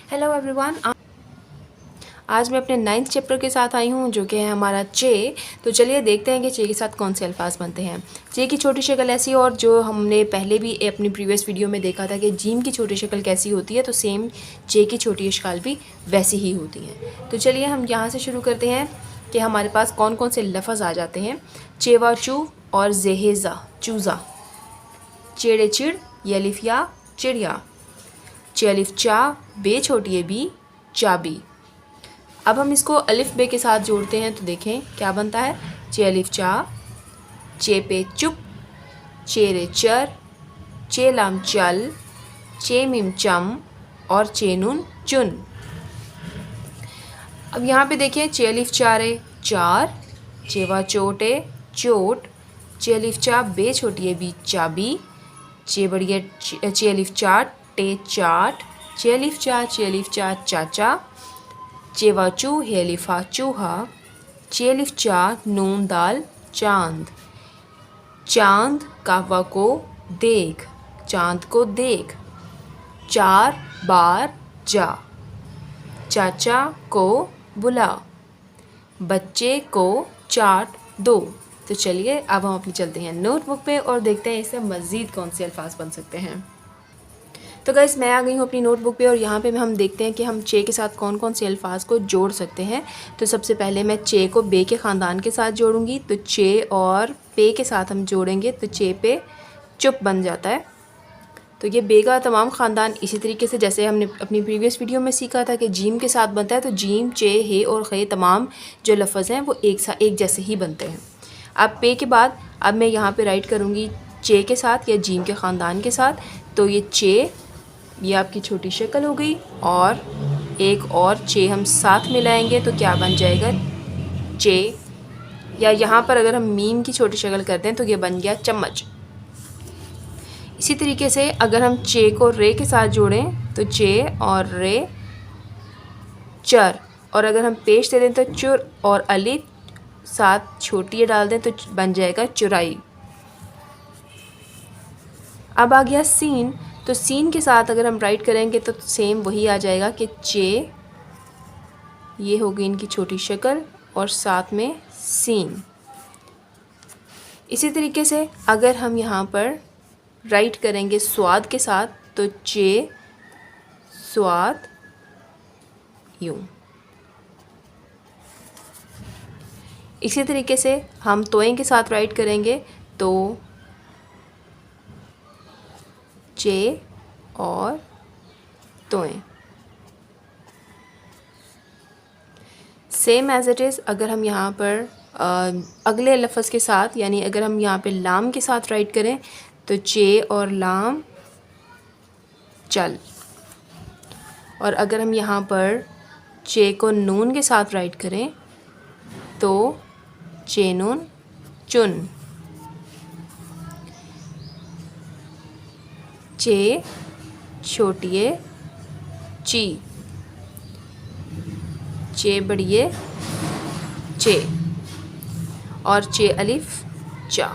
Hello everyone, आज मैं अपने 9th चैप्टर के साथ आई हूँ जो कि है हमारा चे। तो चलिए देखते हैं कि चे के साथ कौन से अल्फाज बनते हैं। चे की छोटी शक्ल ऐसी, और जो हमने पहले भी अपनी प्रीवियस वीडियो में देखा था कि जीम की छोटी शक्ल कैसी होती है, तो सेम चे की छोटी शक्ल भी वैसी ही होती है। तो चलिए हम यहाँ से शुरू करते हैं कि हमारे पास कौन कौन से लफ्ज़ आ जाते हैं। चेवाचू और जेहेज़ा चूज़ा, चेड़े चिड़ यलिफिया चिड़िया, चेलिफ चा बे छोटी है बी चाबी। अब हम इसको अलिफ बे के साथ जोड़ते हैं तो देखें क्या बनता है। चेलिफ चा, चे पे चुप, चेरे चर, चेलाम चल, चे मिम चम और चेनुन चुन। अब यहाँ पे देखिए चेलिफ चारे चार, चेवा चोटे चोट, चेलिफ चा बे छोटी है बी चाबी, चे बढ़िया चेलिफ चाट टे चाट, चेलिफ चा चाचा, चेवाचू हेलिफा चूहा, चेलिफ चा नून दाल चांद, चांद कावा को देख, चांद को देख, चार बार जा, चाचा को बुला, बच्चे को चाट दो। तो चलिए अब हम अपनी चलते हैं नोटबुक पे और देखते हैं इससे मज़ीद कौन से अल्फाज बन सकते हैं। तो गाइस मैं आ गई हूँ अपनी नोटबुक पे और यहाँ पे हम देखते हैं कि हम चे के साथ कौन कौन से अल्फाज को जोड़ सकते हैं। तो सबसे पहले मैं चे को बे के ख़ानदान के साथ जोड़ूंगी। तो चे और पे के साथ हम जोड़ेंगे तो चे पे चुप बन जाता है। तो ये बे का तमाम ख़ानदान इसी तरीके से जैसे हमने अपनी प्रीवियस वीडियो में सीखा था कि जीम के साथ बनता है। तो जीम चे हे और खे तमाम जो लफ्ज़ हैं वो एक जैसे ही बनते हैं। अब पे के बाद अब मैं यहाँ पर राइट करूँगी चे के साथ या जीम के ख़ानदान के साथ। तो ये चे, ये आपकी छोटी शक्ल हो गई, और एक और चे हम साथ मिलाएंगे तो क्या बन जाएगा चे। या यहाँ पर अगर हम मीम की छोटी शक्ल करते हैं तो ये बन गया चम्मच। इसी तरीके से अगर हम चे को रे के साथ जोड़ें तो चे और रे चर, और अगर हम पेश दे दें तो चुर और अलिफ साथ छोटी डाल दें तो बन जाएगा चुराई। अब आ गया सीन। तो सीन के साथ अगर हम राइट करेंगे तो सेम वही आ जाएगा कि चे, ये होगी इनकी छोटी शक्ल और साथ में सीन। इसी तरीके से अगर हम यहाँ पर राइट करेंगे स्वाद के साथ तो चे स्वाद यूँ। इसी तरीके से हम तोएं के साथ राइट करेंगे तो चे और तोएं। सेम एज इट इज़ अगर हम यहाँ पर अगले लफ्ज़ के साथ, यानी अगर हम यहाँ पे लाम के साथ राइट करें तो चे और लाम चल, और अगर हम यहाँ पर चे को नून के साथ राइट करें तो चेनुन चुन। चे छोटिए ची, चे बड़िए चे, और चे अलिफ चा।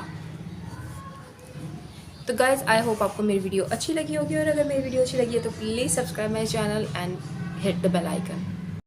तो गाइज़ आई होप आपको मेरी वीडियो अच्छी लगी होगी, और अगर मेरी वीडियो अच्छी लगी है तो please subscribe my channel and hit the bell icon.